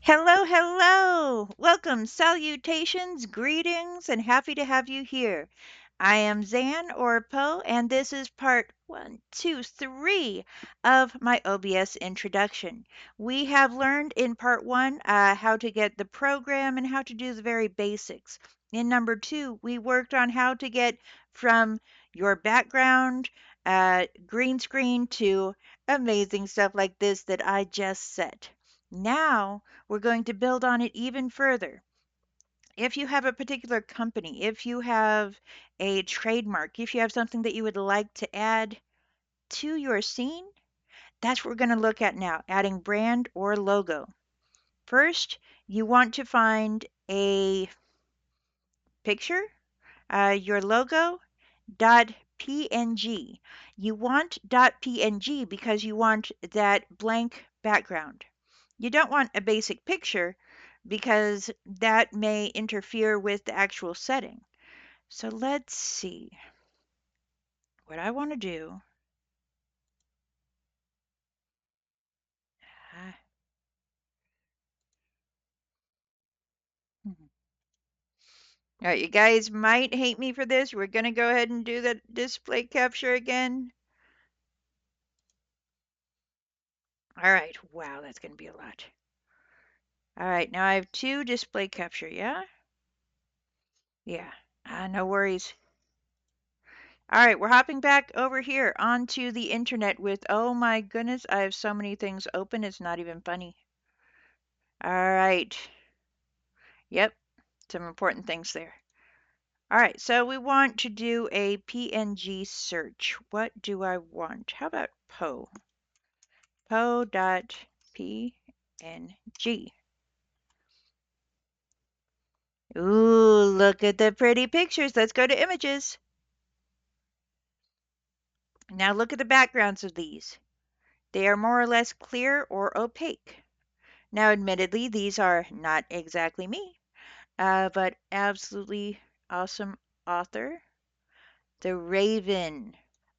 Hello, hello! Welcome, salutations, greetings, and happy to have you here. I am Zan or Poe, and this is part 1, 2, 3 of my OBS introduction. We have learned in part 1 how to get the program and how to do the very basics. In number 2, we worked on how to get from your background, green screen, to amazing stuff like this that I just set. Now, we're going to build on it even further. If you have a particular company, if you have a trademark, if you have something that you would like to add to your scene, that's what we're going to look at now, adding brand or logo. First, you want to find a picture, your logo, .png. You want .png because you want that blank background. You don't want a basic picture because that may interfere with the actual setting. So let's see. What I want to do. Ah, mhm. All right, you guys might hate me for this. We're going to go ahead and do the display capture again. All right. Wow, that's going to be a lot. All right, now I have 2 display capture, yeah? Yeah. No worries. All right, we're hopping back over here onto the internet with, oh my goodness, I have so many things open, it's not even funny. All right. Yep, some important things there. All right, so we want to do a PNG search. What do I want? How about Poe? Poe.png. Ooh, look at the pretty pictures. Let's go to images. Now look at the backgrounds of these. They are more or less clear or opaque. Now, admittedly, these are not exactly me, but absolutely awesome author. The Raven.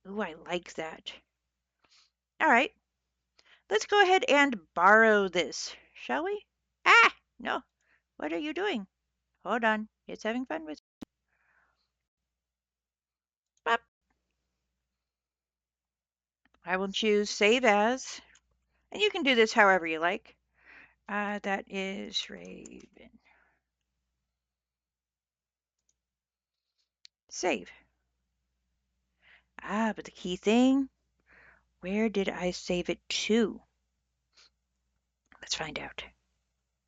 Ooh, I like that. All right, let's go ahead and borrow this, shall we? Ah, no. What are you doing? Hold on. It's having fun with. Bop. I will choose Save As, and you can do this however you like. That is Raven. Save. But the key thing, where did I save it to? Let's find out.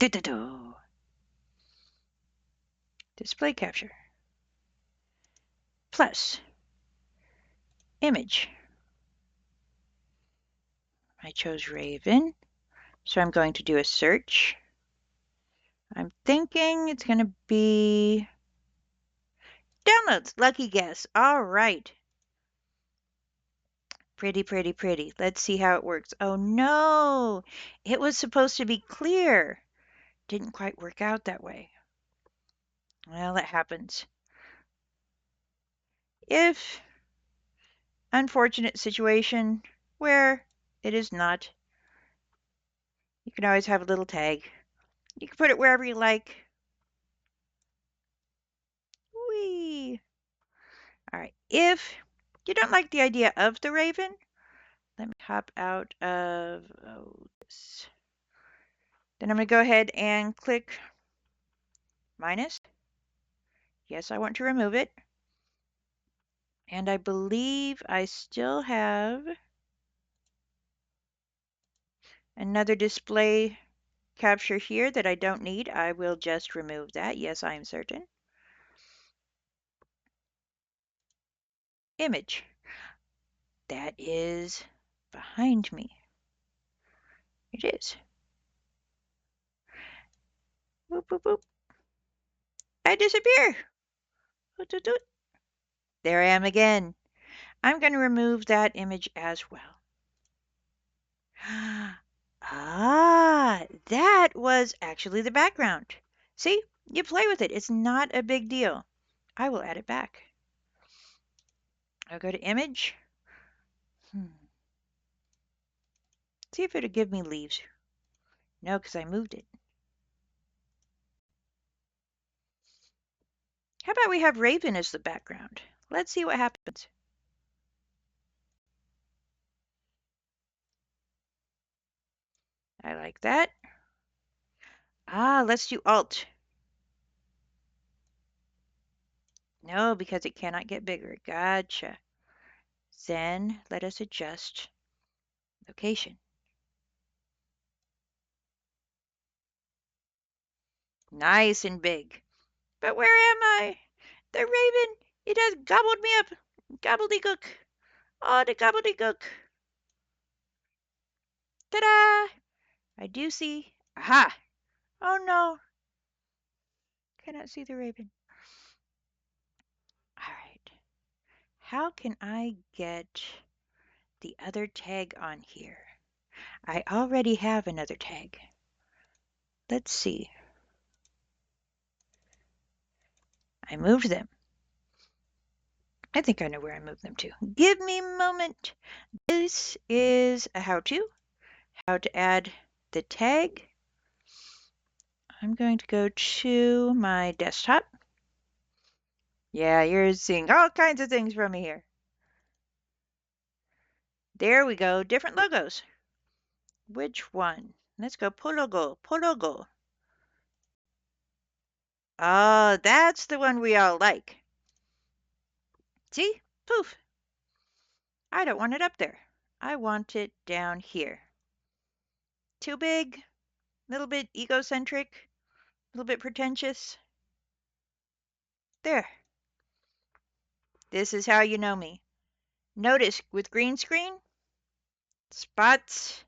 Do-do-do. Display capture. Plus, image. I chose Raven, so I'm going to do a search. I'm thinking it's going to be downloads. Lucky guess. All right. Pretty, pretty, pretty. Let's see how it works. Oh no, it was supposed to be clear. Didn't quite work out that way. Well, that happens. If unfortunate situation where it is not, you can always have a little tag. You can put it wherever you like. Whee! All right. If you don't like the idea of the Raven, let me hop out of this. Then I'm going to go ahead and click minus. Yes, I want to remove it. And I believe I still have another display capture here that I don't need. I will just remove that. Yes, I am certain. Image. That is behind me. It is. Boop, boop, boop. I disappear. There I am again. I'm going to remove that image as well. That was actually the background. See, you play with it. It's not a big deal. I will add it back. I'll go to image. See if it'll give me leaves. No, because I moved it. How about we have Raven as the background? Let's see what happens. I like that. Let's do Alt. No, because it cannot get bigger. Gotcha. Then let us adjust location. Nice and big. But where am I? The raven, it has gobbled me up. Gobbledygook. Oh, the gobbledygook. Ta-da! I do see. Aha! Oh no. Cannot see the raven. All right. How can I get the other tag on here? I already have another tag. Let's see. I moved them. I think I know where I moved them to. Give me a moment. This is a how to add the tag. I'm going to go to my desktop. Yeah, you're seeing all kinds of things from me here. There we go, different logos. Which one? Let's go Pologo, Pologo. Oh, that's the one we all like. See? Poof. I don't want it up there. I want it down here. Too big, a little bit egocentric, a little bit pretentious. There. This is how you know me. Notice with green screen, spots,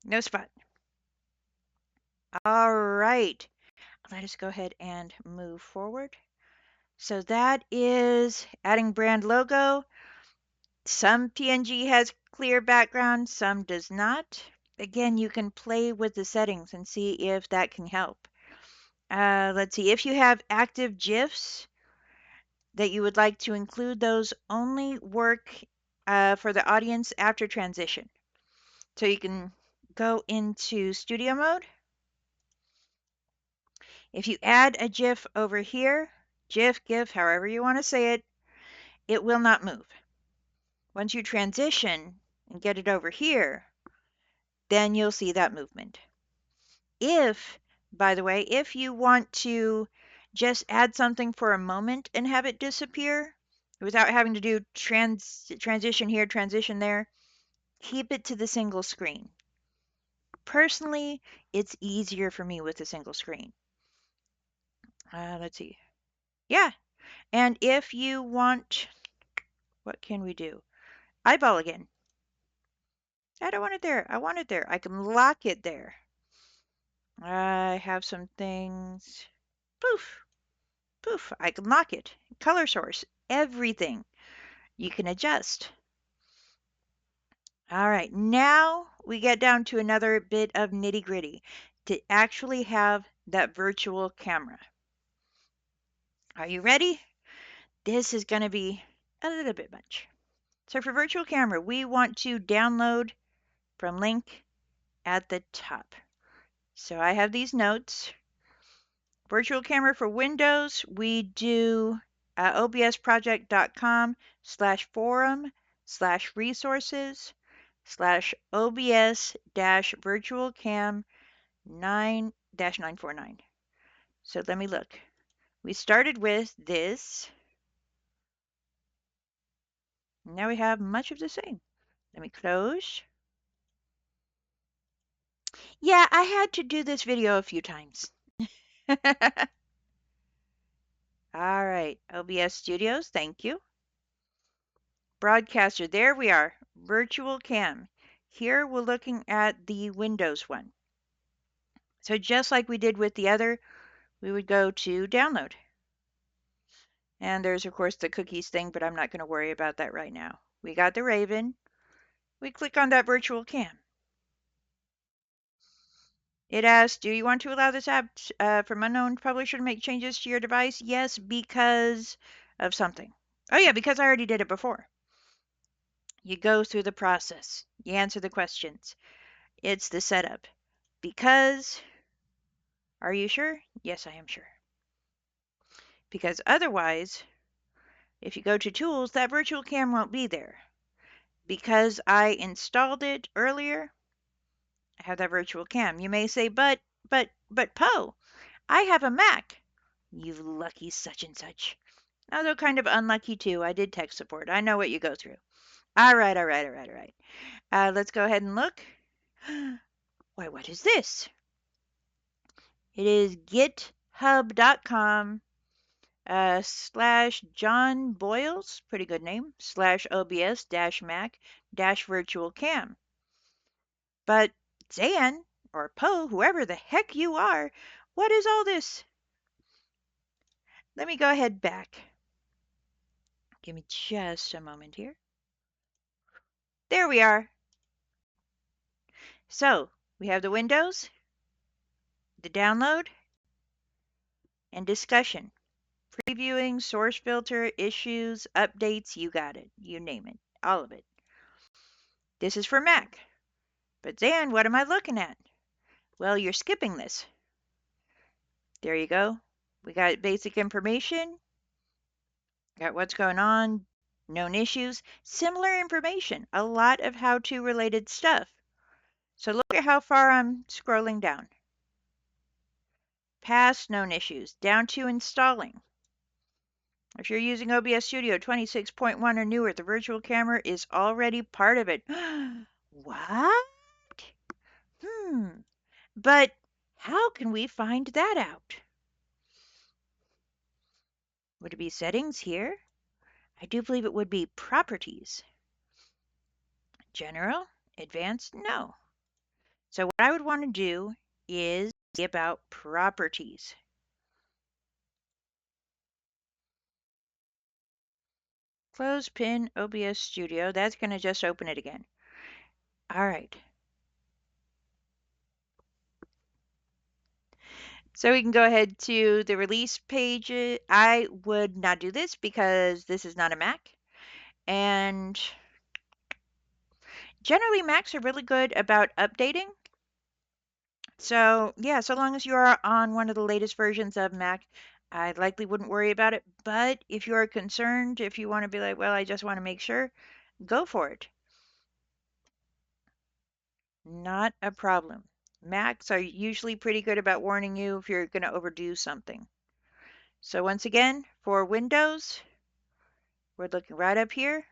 no spot. All right. Let us go ahead and move forward. So that is adding brand logo. Some PNG has clear background, some does not. Again, you can play with the settings and see if that can help. Let's see, if you have active GIFs that you would like to include, those only work for the audience after transition. So you can go into studio mode. If you add a GIF over here, GIF, however you want to say it, it will not move. Once you transition and get it over here, then you'll see that movement. By the way, if you want to just add something for a moment and have it disappear without having to do transition here, transition there, keep it to the single screen. Personally, it's easier for me with a single screen. Let's see. Yeah, and if you want, what can we do? Eyeball again. I don't want it there. I want it there. I can lock it there. I have some things. Poof, poof. I can lock it. Color source, everything. You can adjust. All right, now we get down to another bit of nitty gritty to actually have that virtual camera. Are you ready? This is going to be a little bit much. So for virtual camera, we want to download from link at the top. So I have these notes. Virtual camera for Windows, we do obsproject.com/forum/resources/obs-virtualcam 9-949. So let me look. We started with this. Now we have much of the same. Let me close. Yeah, I had to do this video a few times. All right, OBS Studios, thank you. Broadcaster, there we are, virtual cam. Here we're looking at the Windows one. So just like we did with the other, we would go to download. And there's of course the cookies thing, but I'm not going to worry about that right now. We got the Raven. We click on that virtual cam. It asks, do you want to allow this app from unknown publisher to make changes to your device? Yes, because of something. Oh yeah, because I already did it before. You go through the process. You answer the questions. It's the setup. Because Are you sure? Yes, I am sure. Because otherwise, if you go to tools, that virtual cam won't be there. Because I installed it earlier, I have that virtual cam. You may say, but Poe, I have a Mac. You lucky such and such. Although kind of unlucky too. I did tech support. I know what you go through. All right, all right, all right, all right. Let's go ahead and look. Why, what is this? It is github.com slash John Boyles, pretty good name, slash OBS dash Mac dash virtual cam. But Zan, or Poe, whoever the heck you are, what is all this? Let me go ahead back. Give me just a moment here. There we are. So we have the Windows, the download, and discussion. Previewing, source filter, issues, updates, you got it. You name it. All of it. This is for Mac. But Zan, what am I looking at? Well, you're skipping this. There you go. We got basic information, got what's going on, known issues, similar information, a lot of how-to related stuff. So look at how far I'm scrolling down. Past known issues, down to installing. If you're using OBS Studio 26.1 or newer, the virtual camera is already part of it. What? But how can we find that out? Would it be settings here? I do believe it would be properties. General? Advanced? No. So what I would want to do is see about properties. Close pin OBS Studio. That's going to just open it again. All right. So we can go ahead to the release page. I would not do this because this is not a Mac. And generally Macs are really good about updating. So yeah, so long as you are on one of the latest versions of Mac, I likely wouldn't worry about it. But if you are concerned, if you want to be like, well, I just want to make sure, go for it. Not a problem. Macs are usually pretty good about warning you if you're going to overdo something. So once again, for Windows, we're looking right up here.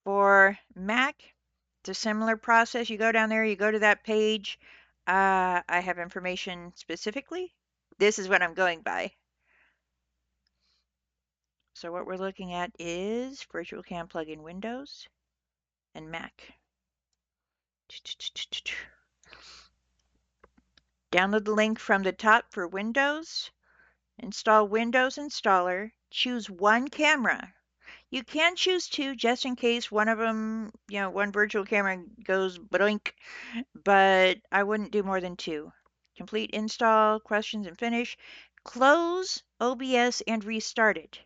For Mac, it's a similar process. You go down there, you go to that page. I have information specifically. This is what I'm going by. So what we're looking at is Virtual Cam plugin Windows and Mac. Download the link from the top for Windows. Install Windows Installer. Choose one camera. You can choose two just in case one of them, one virtual camera goes blink, but I wouldn't do more than two. Complete install, questions, and finish. Close OBS and restart it.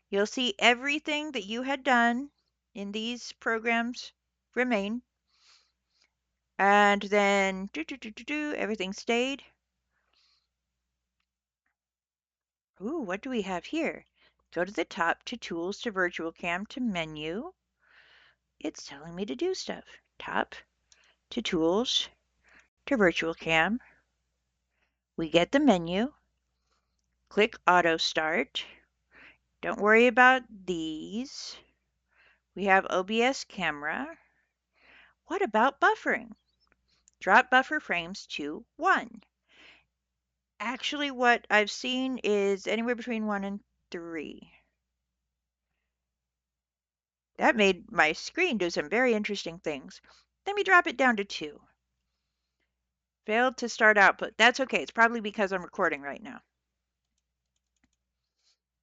You'll see everything that you had done in these programs remain. And then everything stayed. Ooh, what do we have here? Go to the top to Tools to Virtual Cam to Menu. It's telling me to do stuff. Top to Tools to Virtual Cam. We get the menu. Click Auto Start. Don't worry about these. We have OBS Camera. What about buffering? Drop buffer frames to 1. Actually, what I've seen is anywhere between 1 and 3. That made my screen do some very interesting things. Let me drop it down to 2. Failed to start output. That's okay. It's probably because I'm recording right now.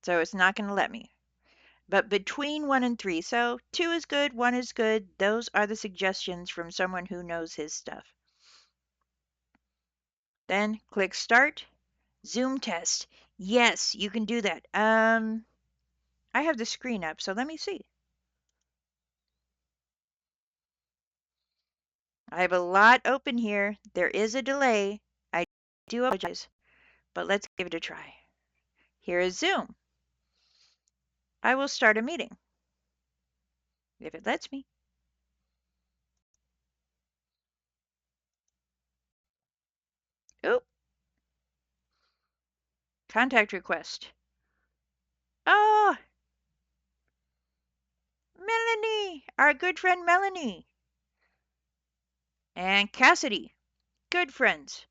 So it's not going to let me. But between 1 and 3. So 2 is good, 1 is good. Those are the suggestions from someone who knows his stuff. Then click Start. Zoom test. Yes, you can do that. I have the screen up, so let me see. I have a lot open here. There is a delay. I do apologize, but let's give it a try. Here is Zoom. I will start a meeting, if it lets me. Oop, contact request. Oh, Melanie, our good friend Melanie. And Cassidy, good friends.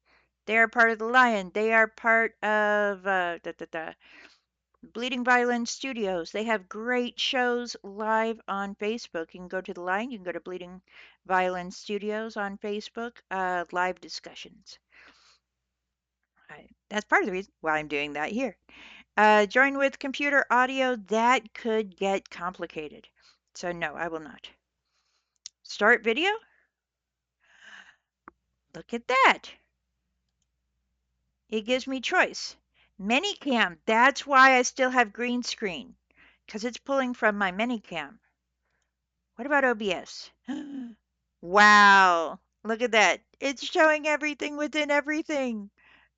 They are part of the Lion. They are part of Bleeding Violin Studios. They have great shows live on Facebook. You can go to the Lion. You can go to Bleeding Violin Studios on Facebook. Live discussions. That's part of the reason why I'm doing that here. Join with computer audio. That could get complicated. So no, I will not. Start video. Look at that. It gives me choice. Minicam, that's why I still have green screen, because it's pulling from my minicam. What about OBS? Wow, look at that. It's showing everything within everything.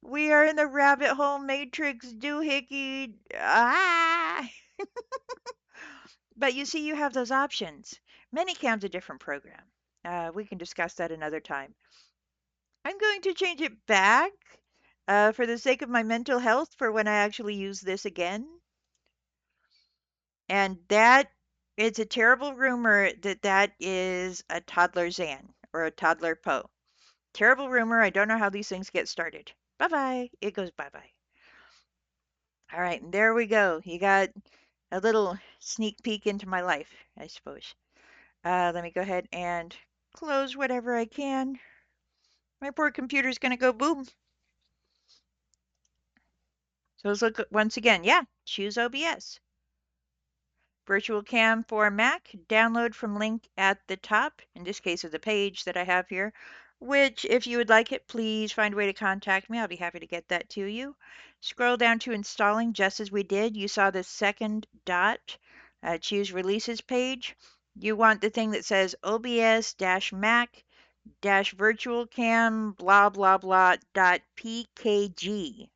We are in the rabbit hole matrix doohickey. Ah! But you see, you have those options. Minicam's a different program. We can discuss that another time. I'm going to change it back for the sake of my mental health for when I actually use this again. And that it's a terrible rumor that that is a toddler Zan or a toddler Poe. Terrible rumor. I don't know how these things get started. Bye bye. It goes bye bye. All right, and there we go. You got a little sneak peek into my life, I suppose. Let me go ahead and close whatever I can. My poor computer's gonna go boom. So let's look once again. Yeah, choose OBS. Virtual Cam for Mac, download from link at the top, in this case of the page that I have here, which if you would like it, please find a way to contact me. I'll be happy to get that to you. Scroll down to installing just as we did. You saw the second dot. Choose releases page. You want the thing that says OBS-Mac virtual cam blah blah blah .pkg.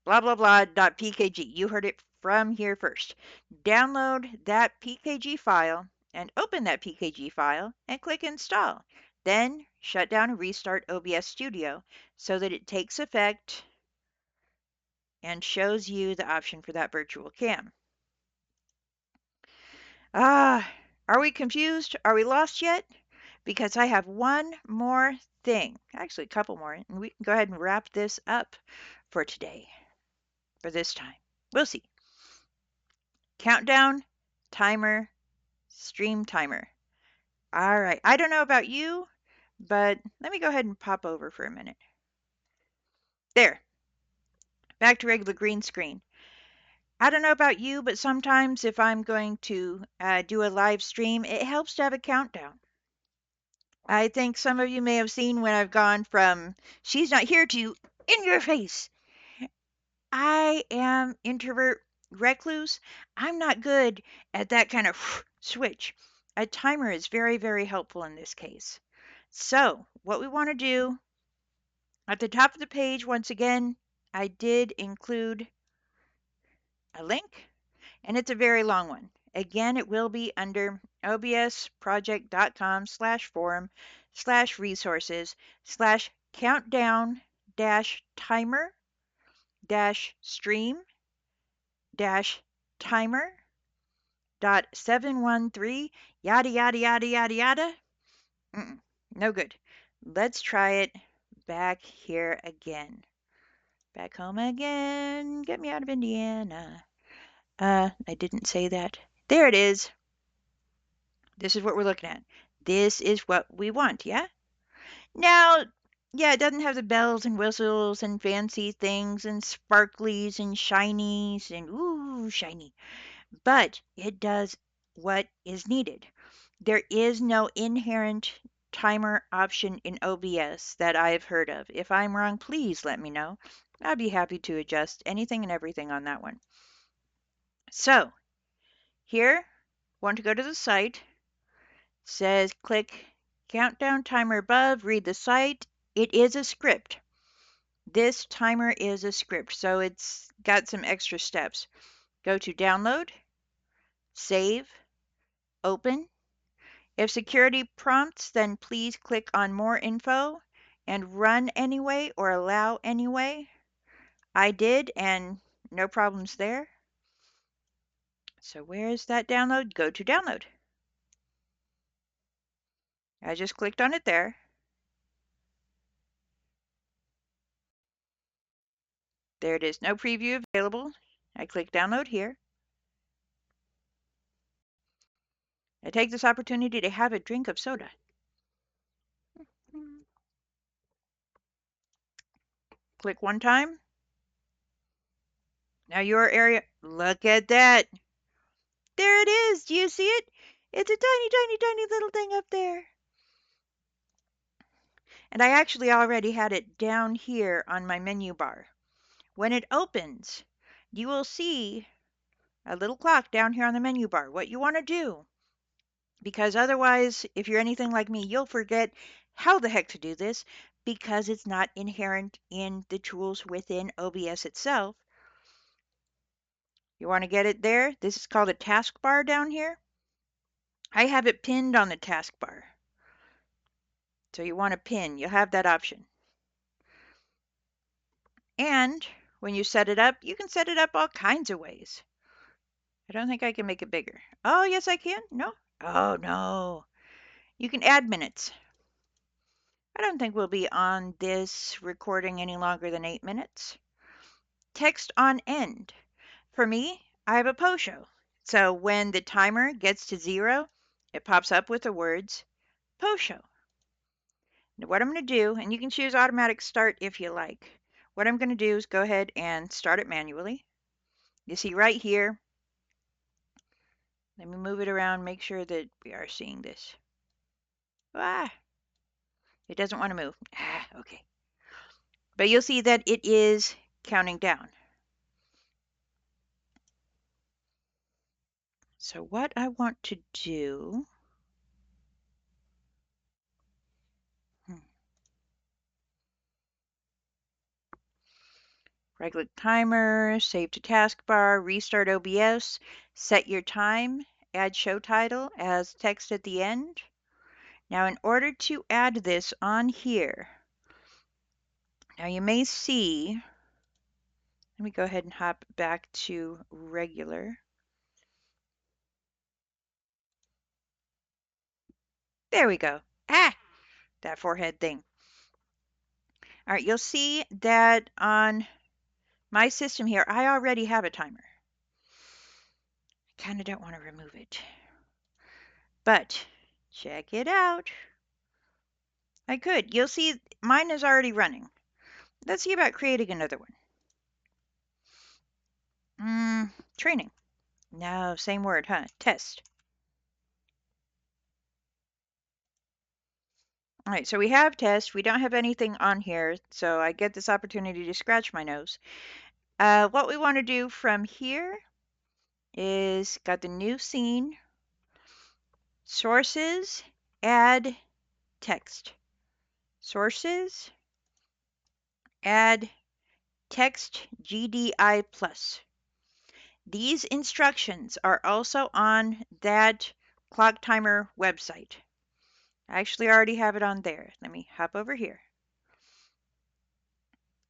Blah blah blah .pkg. You heard it from here first. Download that PKG file and open that PKG file and click install. Then shut down and restart OBS Studio so that it takes effect and shows you the option for that virtual cam. Are we confused? Are we lost yet? Because I have one more thing, actually a couple more, and we can go ahead and wrap this up for today, for this time. We'll see. Countdown, timer, stream timer. All right. I don't know about you, but let me go ahead and pop over for a minute. There. Back to regular green screen. I don't know about you, but sometimes if I'm going to do a live stream, it helps to have a countdown. I think some of you may have seen when I've gone from she's not here to in your face. I am introvert recluse. I'm not good at that kind of switch. A timer is very, very helpful in this case. So what we want to do at the top of the page, once again, I did include a link, and it's a very long one. Again, it will be under obs.com/forum/resources/countdown-timer-timer.713 yada yada yada yada yada. No good. Let's try it back here again. Back home again. Get me out of Indiana. I didn't say that. There it is. This is what we're looking at. This is what we want, yeah? Now, yeah, it doesn't have the bells and whistles and fancy things and sparklies and shinies and ooh, shiny. But it does what is needed. There is no inherent timer option in OBS that I've heard of. If I'm wrong, please let me know. I'd be happy to adjust anything and everything on that one. So, here, want to go to the site. Says click countdown timer above, read the site. It is a script. This timer is a script, so it's got some extra steps. Go to download, save, open. If security prompts, then please click on more info and run anyway or allow anyway. I did, and no problems there. So where is that download? Go to download. I just clicked on it there. There it is. No preview available. I click download here. I take this opportunity to have a drink of soda. Click one time. Now your area, look at that. There it is. Do you see it? It's a tiny, tiny, tiny little thing up there. And I actually already had it down here on my menu bar. When it opens, you will see a little clock down here on the menu bar. What you want to do, because otherwise, if you're anything like me, you'll forget how the heck to do this because it's not inherent in the tools within OBS itself. You want to get it there. This is called a taskbar down here. I have it pinned on the taskbar. So you want to pin. You'll have that option. And when you set it up, you can set it up all kinds of ways. I don't think I can make it bigger. Oh, yes, I can. No. Oh, no. You can add minutes. I don't think we'll be on this recording any longer than 8 minutes. Text on end. For me, I have a post show. So when the timer gets to 0, it pops up with the words post show. Now what I'm going to do, and you can choose automatic start if you like. What I'm going to do is go ahead and start it manually. You see right here. Let me move it around, make sure that we are seeing this. Ah, it doesn't want to move. Ah, okay. But you'll see that it is counting down. So what I want to do, right-click timer, save to taskbar, restart OBS, set your time, add show title as text at the end. Now in order to add this on here, now you may see, let me go ahead and hop back to regular. There we go. Ah, that forehead thing. All right, you'll see that on my system here, I already have a timer. I kind of don't want to remove it. But check it out. I could. You'll see mine is already running. Let's see about creating another one. Training. No, same word, huh? Test. All right, so we have test. We don't have anything on here, so I get this opportunity to scratch my nose. What we want to do from here is got the new scene, sources, add text. Sources, add text GDI plus. These instructions are also on that clock timer website. I actually already have it on there. Let me hop over here.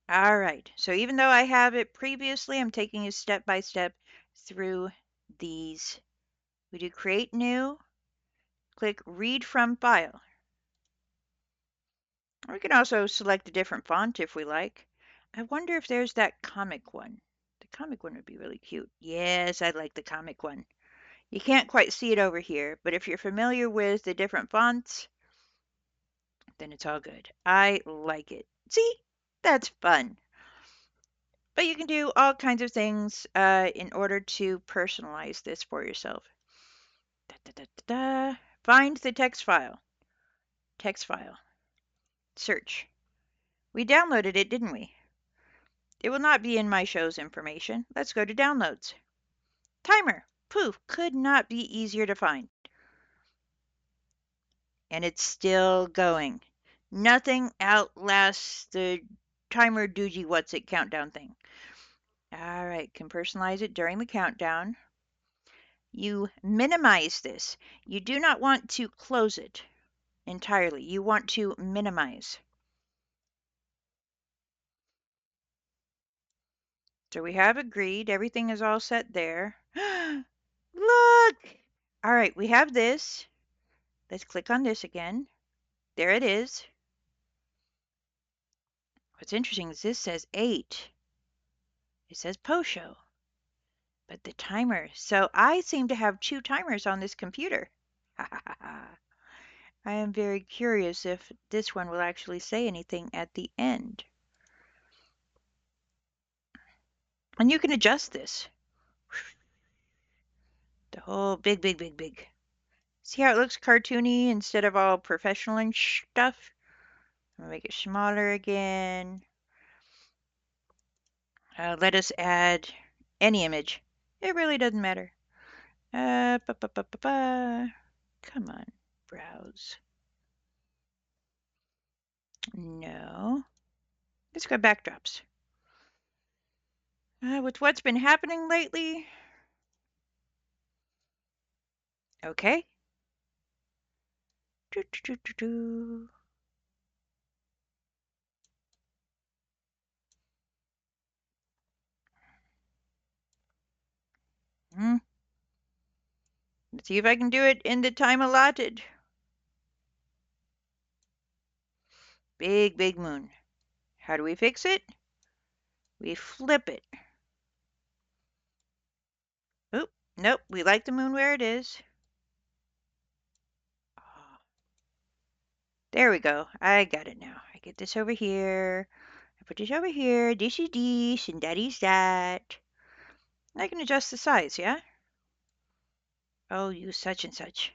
All right, so even though I have it previously, I'm taking you step by step through these. We do create new, click read from file. We can also select a different font if we like. I wonder if there's that comic one. The comic one would be really cute. Yes, I like the comic one. You can't quite see it over here, but if you're familiar with the different fonts, then it's all good. I like it. See? That's fun. But you can do all kinds of things in order to personalize this for yourself. Da, da, da, da, da. Find the text file. Text file. Search. We downloaded it, didn't we? It will not be in my show's information. Let's go to downloads. Timer. Poof. Could not be easier to find. And it's still going. Nothing outlasts the timer doogie what's it countdown thing. All right, can personalize it during the countdown. You minimize this. You do not want to close it entirely. You want to minimize. So we have agreed. Everything is all set there. Look! All right, we have this. Let's click on this again. There it is. What's interesting is this says 8. It says post show. But the timer. So I seem to have 2 timers on this computer. I am very curious if this one will actually say anything at the end. And you can adjust this. The whole big. See how it looks cartoony instead of all professional and stuff? I'll make it smaller again. Let us add any image. It really doesn't matter. Ba, ba, ba, ba, ba. Come on, browse. No. Let's go backdrops. With what's been happening lately. Okay. Do, do, do, do, do. Let's see if I can do it in the time allotted. Big moon. How do we fix it? We flip it. Oop, nope, we like the moon where it is. Oh, there we go. I got it now. I get this over here. I put this over here. This is this, and that is that. I can adjust the size, yeah? Oh, you such and such.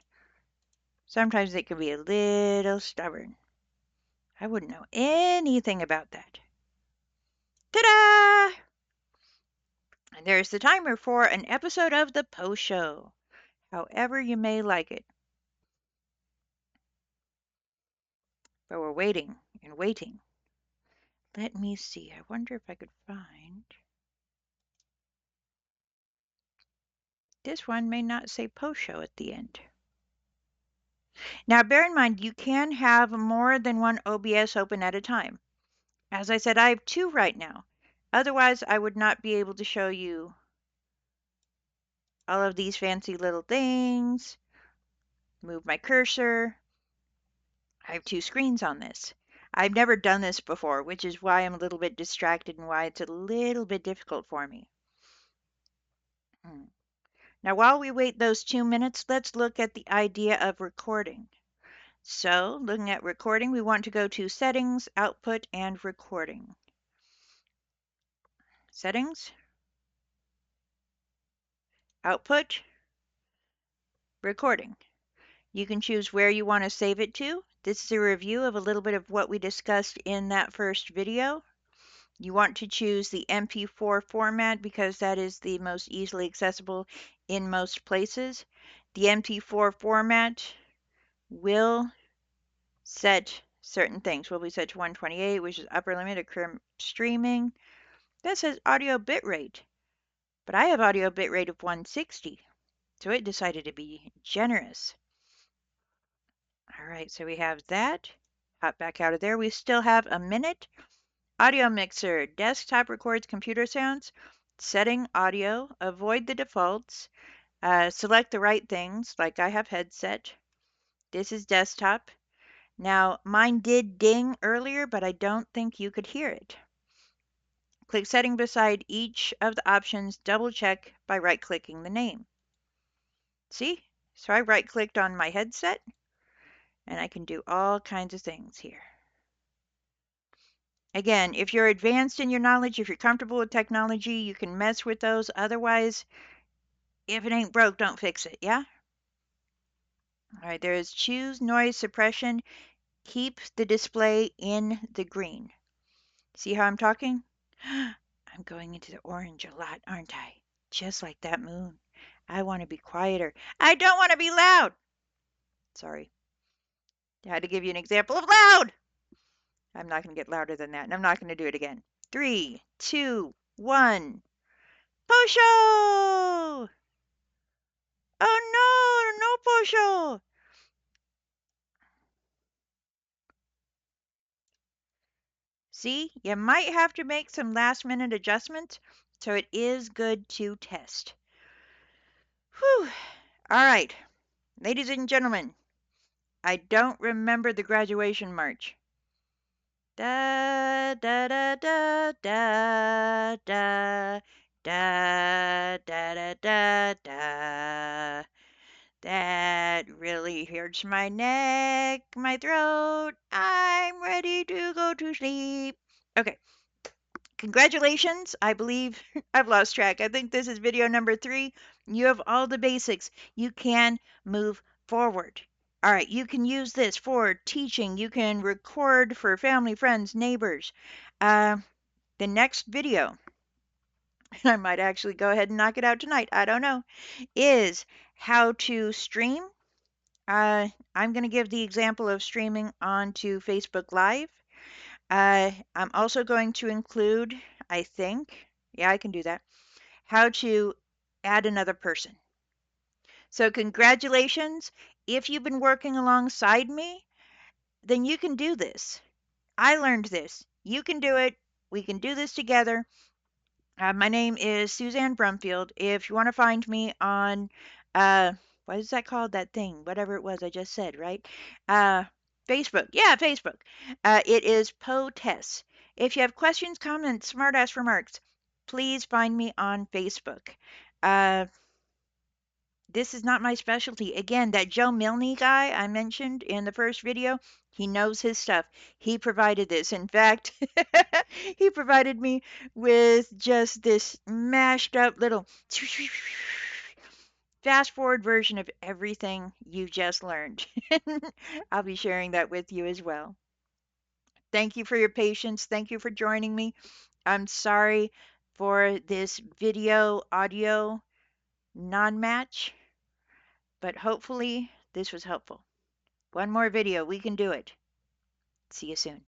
Sometimes they can be a little stubborn. I wouldn't know anything about that. Ta-da! And there's the timer for an episode of the Post Show. However you may like it. But we're waiting and waiting. Let me see. I wonder if I could find. This one may not say Post Show at the end. Now, bear in mind, you can have more than one OBS open at a time. As I said, I have 2 right now. Otherwise, I would not be able to show you all of these fancy little things. Move my cursor. I have 2 screens on this. I've never done this before, which is why I'm a little bit distracted and why it's a little bit difficult for me. Now, while we wait those 2 minutes, let's look at the idea of recording. So, looking at recording, we want to go to Settings, Output, and Recording. Settings, Output, Recording. You can choose where you want to save it to. This is a review of a little bit of what we discussed in that first video. You want to choose the MP4 format because that is the most easily accessible in most places. The MP4 format will set certain things. Will be set to 128, which is upper limit of current streaming. That says audio bitrate, but I have audio bitrate of 160, so it decided to be generous. All right, so we have that. Hop back out of there. We still have a minute. Audio mixer. Desktop records computer sounds. Setting audio. Avoid the defaults. Select the right things, like I have headset. This is desktop. Now, mine did ding earlier, but I don't think you could hear it. Click setting beside each of the options. Double check by right-clicking the name. See? So I right-clicked on my headset, and I can do all kinds of things here. Again, if you're advanced in your knowledge, if you're comfortable with technology, you can mess with those. Otherwise, if it ain't broke, don't fix it, yeah? All right, there is choose noise suppression. Keep the display in the green. See how I'm talking? I'm going into the orange a lot, aren't I? Just like that moon. I want to be quieter. I don't want to be loud. Sorry. I had to give you an example of loud. I'm not going to get louder than that, and I'm not going to do it again. 3, 2, 1. Posho! Oh no, no Posho! See, you might have to make some last minute adjustments, so it is good to test. Whew. All right, ladies and gentlemen, I don't remember the graduation march. Da da da da da da da da da da. That really hurts my neck, my throat. I'm ready to go to sleep. Okay, congratulations. I believe I've lost track. I think this is video number 3. You have all the basics. You can move forward. All right, you can use this for teaching. You can record for family, friends, neighbors. Uh, the next video, and I might actually go ahead and knock it out tonight, I don't know, is how to stream. I'm going to give the example of streaming onto Facebook Live. I'm also going to include, I think, yeah, I can do that, how to add another person. So congratulations. If you've been working alongside me, then you can do this. I learned this. You can do it. We can do this together. My name is Suzanne Brumfield. If you want to find me on, uh, what is that called? That thing, whatever it was I just said, right? Uh, Facebook. Yeah, Facebook. It is Poe Tess. If you have questions, comments, smartass remarks, please find me on Facebook. Uh, this is not my specialty. Again, that Joe Milne guy I mentioned in the first video, he knows his stuff. He provided this. In fact, he provided me with just this mashed up little fast forward version of everything you just learned. I'll be sharing that with you as well. Thank you for your patience. Thank you for joining me. I'm sorry for this video audio non-match, but hopefully this was helpful. One more video, we can do it. See you soon.